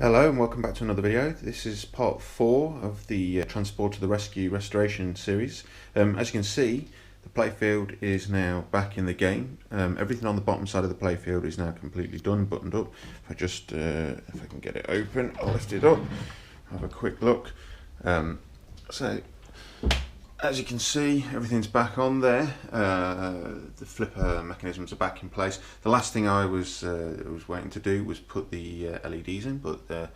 Hello and welcome back to another video. This is part 4 of the Transport to the Rescue restoration series. As you can see, the playfield is now back in the game. Everything on the bottom side of the playfield is now completely done, buttoned up. If I can get it open, I'll lift it up, have a quick look. So as you can see, everything's back on there. The flipper mechanisms are back in place. The last thing I was waiting to do was put the LEDs in, but they're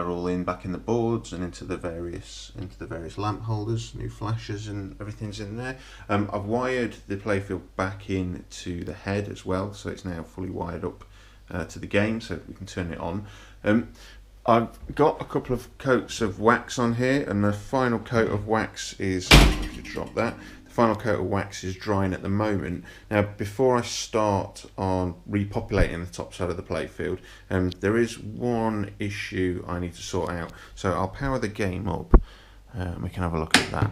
all in back in the boards and into the various lamp holders, new flashes, and everything's in there. I've wired the playfield back into the head as well, so it's now fully wired up to the game, so we can turn it on. I've got a couple of coats of wax on here, and the final coat of wax is, if you drop that, the final coat of wax is drying at the moment. Now, before I start on repopulating the top side of the playfield, there is one issue I need to sort out. So I'll power the game up, and we can have a look at that.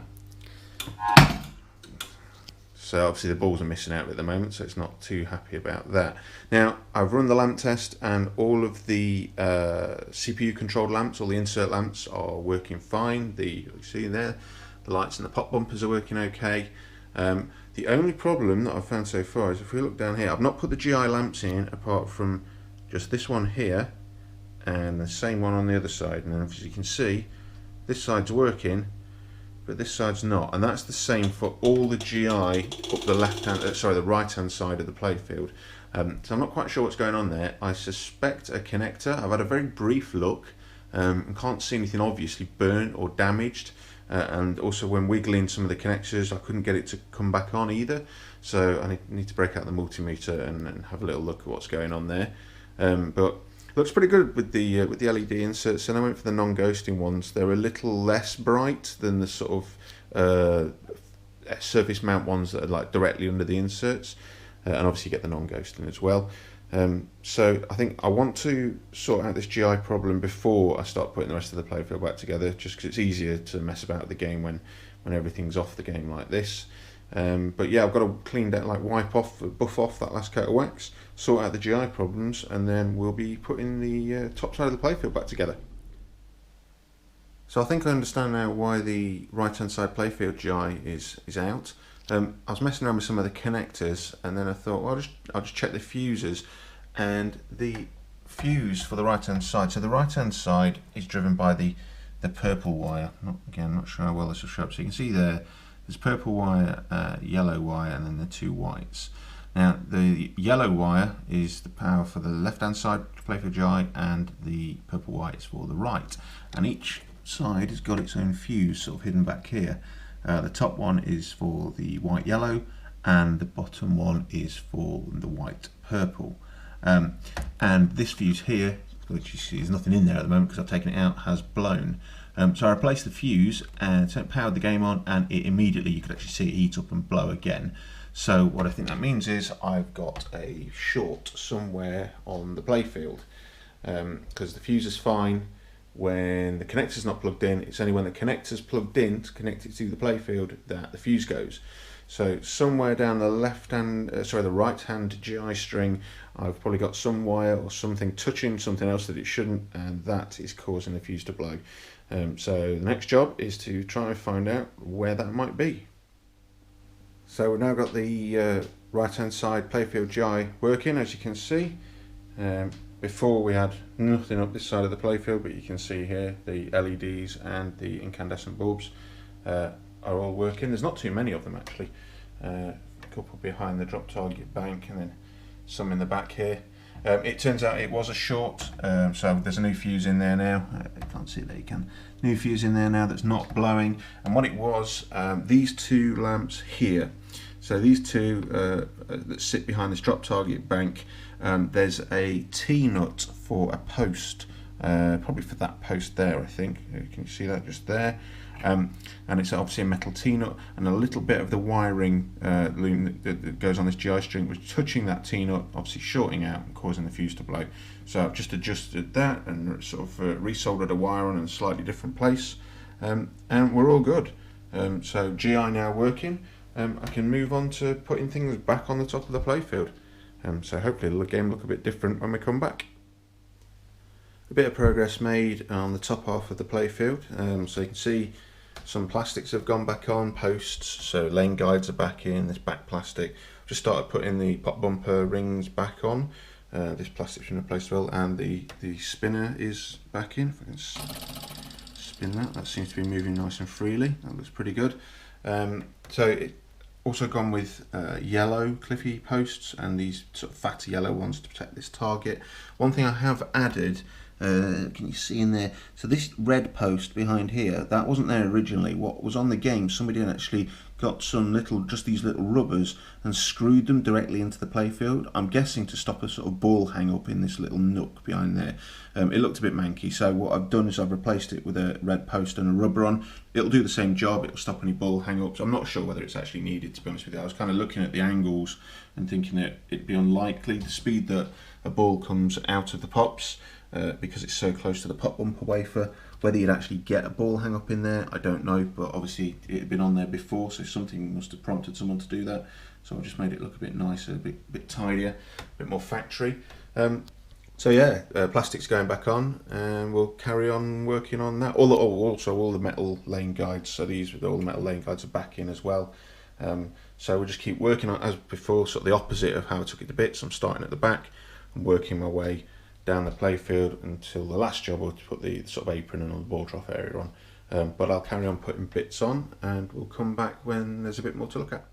So obviously the balls are missing out at the moment, so it's not too happy about that. Now, I've run the lamp test and all of the CPU controlled lamps, all the insert lamps are working fine. You see there, the lights and the pop bumpers are working okay. The only problem that I've found so far is if we look down here, I've not put the GI lamps in apart from just this one here and the same one on the other side. And as you can see, this side's working, but this side's not, and that's the same for all the GI up the the right hand side of the playfield. So I'm not quite sure what's going on there. I suspect a connector. I've had a very brief look and can't see anything obviously burnt or damaged, and also when wiggling some of the connectors I couldn't get it to come back on either, so I need to break out the multimeter and have a little look at what's going on there. But looks pretty good with the LED inserts, and I went for the non-ghosting ones. They're a little less bright than the sort of surface mount ones that are like directly under the inserts, and obviously you get the non-ghosting as well. So I think I want to sort out this GI problem before I start putting the rest of the playfield back together, just because it's easier to mess about with the game when everything's off the game like this. But yeah, I've got to clean that, buff off that last coat of wax, sort out the GI problems, and then we'll be putting the top side of the playfield back together. So I think I understand now why the right hand side playfield GI is out. I was messing around with some of the connectors, and then I thought, well, I'll just check the fuses, and the fuse for the right hand side. So the right hand side is driven by the purple wire. Not sure how well this will show up. So you can see there's purple wire, yellow wire, and then the two whites. Now, the yellow wire is the power for the left-hand side playfield GI, and the purple wire is for the right. And each side has got its own fuse sort of hidden back here. The top one is for the white-yellow, and the bottom one is for the white-purple. And this fuse here, which you see there's nothing in there at the moment because I've taken it out, has blown. So I replaced the fuse and powered the game on, and it immediately, you could actually see it heat up and blow again. So what I think that means is I've got a short somewhere on the playfield, because the fuse is fine when the connector's not plugged in. It's only when the connector's plugged in to connect it to the playfield that the fuse goes. So somewhere down the the right hand GI string, I've probably got some wire or something touching something else that it shouldn't, and that is causing the fuse to blow. So the next job is to try and find out where that might be. So we've now got the right hand side playfield GI working, as you can see. Before we had nothing up this side of the playfield, but you can see here the LEDs and the incandescent bulbs are all working. There's not too many of them actually. A couple behind the drop target bank, and then some in the back here. It turns out it was a short, so there's a new fuse in there now. You can't see it there, you can. New fuse in there now that's not blowing. And what it was, these two lamps here. So these two that sit behind this drop target bank, there's a T-nut for a post, probably for that post there, I think. Can you see that just there? And it's obviously a metal T-nut, and a little bit of the wiring loom that goes on this GI string was touching that T-nut, obviously shorting out and causing the fuse to blow. So I've just adjusted that and sort of resoldered a wire on in a slightly different place, and we're all good. So GI now working. I can move on to putting things back on the top of the playfield. So hopefully the game will look a bit different when we come back. A bit of progress made on the top half of the playfield, so you can see some plastics have gone back on, posts, so lane guides are back in, this back plastic. Just started putting the pop bumper rings back on, this plastic's been replaced well, and the spinner is back in. If I can spin that seems to be moving nice and freely, that looks pretty good. So it also gone with yellow cliffy posts and these sort of fatter yellow ones to protect this target. One thing I have added, can you see in there, so this red post behind here, that wasn't there originally. What was on the game, somebody had actually got just these little rubbers and screwed them directly into the playfield. I'm guessing to stop a sort of ball hang up in this little nook behind there. It looked a bit manky, so what I've done is I've replaced it with a red post and a rubber on. It'll do the same job, it'll stop any ball hang ups. I'm not sure whether it's actually needed, to be honest with you. I was kind of looking at the angles and thinking that it'd be unlikely, the speed that a ball comes out of the pops, because it's so close to the pop bumper wafer. Whether you'd actually get a ball hang up in there, I don't know, but obviously it had been on there before, so something must have prompted someone to do that. So I just made it look a bit nicer, a bit tidier, a bit more factory. So yeah, plastic's going back on, and we'll carry on working on that. Also all the metal lane guides, so all the metal lane guides are back in as well. So we'll just keep working on, as before, sort of the opposite of how I took it to bits. I'm starting at the back and working my way down the playfield until the last job was to put the sort of apron and all the ball drop area on. But I'll carry on putting bits on, and we'll come back when there's a bit more to look at.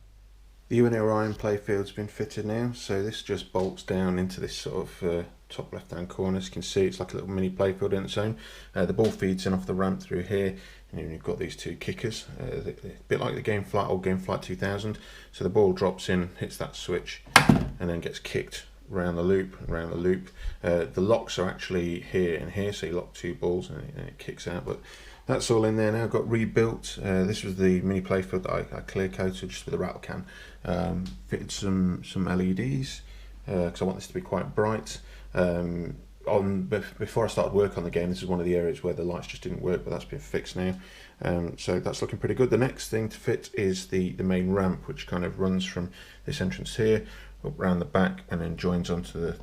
The Orion playfield's been fitted now, so this just bolts down into this sort of top left hand corner. As you can see, it's like a little mini playfield in its own. The ball feeds in off the ramp through here, and then you've got these two kickers, a bit like the old Game Flight 2000. So the ball drops in, hits that switch, and then gets kicked around the loop and around the loop. The locks are actually here and here, so you lock two balls and it kicks out. But that's all in there now. Got rebuilt. This was the mini playfield that I clear coated just with a rattle can. Fitted some LEDs because I want this to be quite bright. Before I started work on the game, this is one of the areas where the lights just didn't work, but that's been fixed now. So that's looking pretty good. The next thing to fit is the main ramp, which kind of runs from this entrance here up round the back and then joins onto the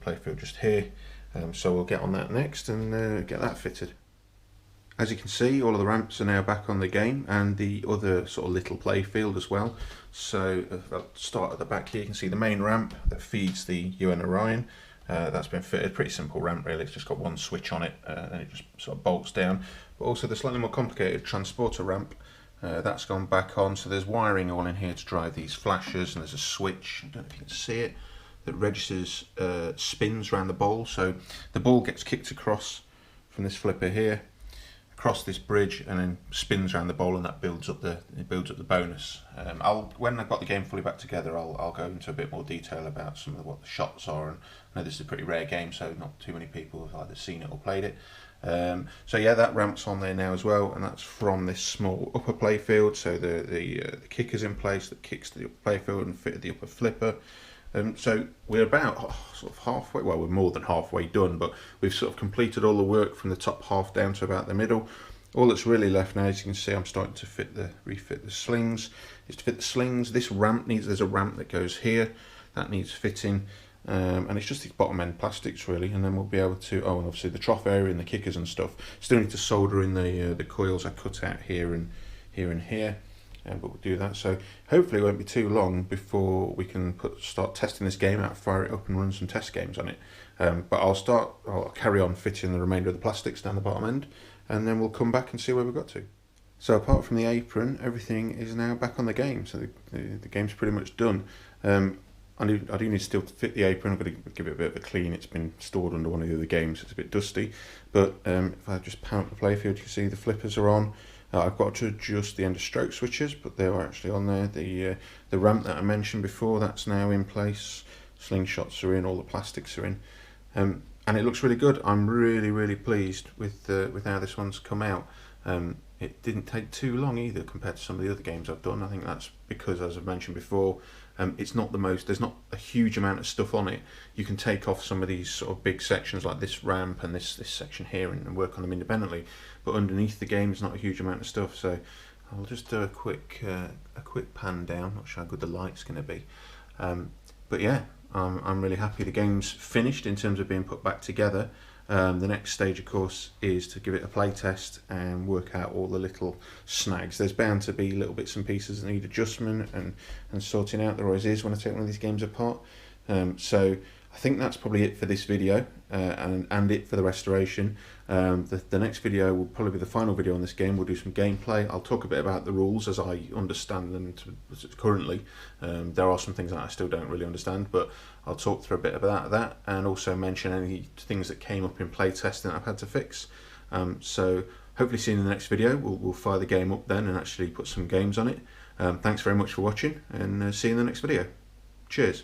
playfield just here. So we'll get on that next and get that fitted. As you can see, all of the ramps are now back on the game, and the other sort of little playfield as well. So if I start at the back here, you can see the main ramp that feeds the UN Orion. That's been fitted. Pretty simple ramp really, it's just got one switch on it and it just sort of bolts down. But also the slightly more complicated transporter ramp, that's gone back on, so there's wiring all in here to drive these flashers, and there's a switch, I don't know if you can see it, that registers spins around the ball. So the ball gets kicked across from this flipper here, across this bridge, and then spins around the bowl, and that builds up the bonus. When I've got the game fully back together, I'll go into a bit more detail about some of what the shots are. And I know this is a pretty rare game, so not too many people have either seen it or played it. So yeah, that ramp's on there now as well, and that's from this small upper playfield. So the kicker's in place that kicks the upper playfield and fitted the upper flipper. So we're about sort of halfway, well, we're more than halfway done, but we've sort of completed all the work from the top half down to about the middle. All that's really left now, as you can see, I'm starting to refit the slings. Is to fit the slings. This ramp there's a ramp that goes here, that needs fitting, and it's just these bottom end plastics really, and then we'll be able to, and obviously the trough area and the kickers and stuff. Still need to solder in the coils I cut out here and here. But we'll do that. So hopefully it won't be too long before we can start testing this game out, fire it up and run some test games on it. But I'll carry on fitting the remainder of the plastics down the bottom end, and then we'll come back and see where we've got to. So apart from the apron, everything is now back on the game. So the game's pretty much done. I do need still to fit the apron. I've got to give it a bit of a clean. It's been stored under one of the other games. It's a bit dusty. But if I just power up the playfield, you can see the flippers are on. I've got to adjust the end of stroke switches, but they were actually on there. The ramp that I mentioned before, that's now in place. Slingshots are in, all the plastics are in, and it looks really good. I'm really pleased with how this one's come out. It didn't take too long either compared to some of the other games I've done. I think that's because, as I've mentioned before, it's not there's not a huge amount of stuff on it. You can take off some of these sort of big sections like this ramp and this section here and work on them independently, but underneath the game there's not a huge amount of stuff. So I'll just do a quick pan down. Not sure how good the light's going to be, but yeah, I'm really happy. The game's finished in terms of being put back together. The next stage, of course, is to give it a play test and work out all the little snags. There's bound to be little bits and pieces that need adjustment and sorting out. There always is when I take one of these games apart. So I think that's probably it for this video, and it for the restoration. The next video will probably be the final video on this game. We'll do some gameplay. I'll talk a bit about the rules as I understand them currently. There are some things that I still don't really understand, but I'll talk through a bit about that and also mention any things that came up in play testing that I've had to fix. So hopefully see you in the next video. We'll fire the game up then and actually put some games on it. Thanks very much for watching, and see you in the next video. Cheers.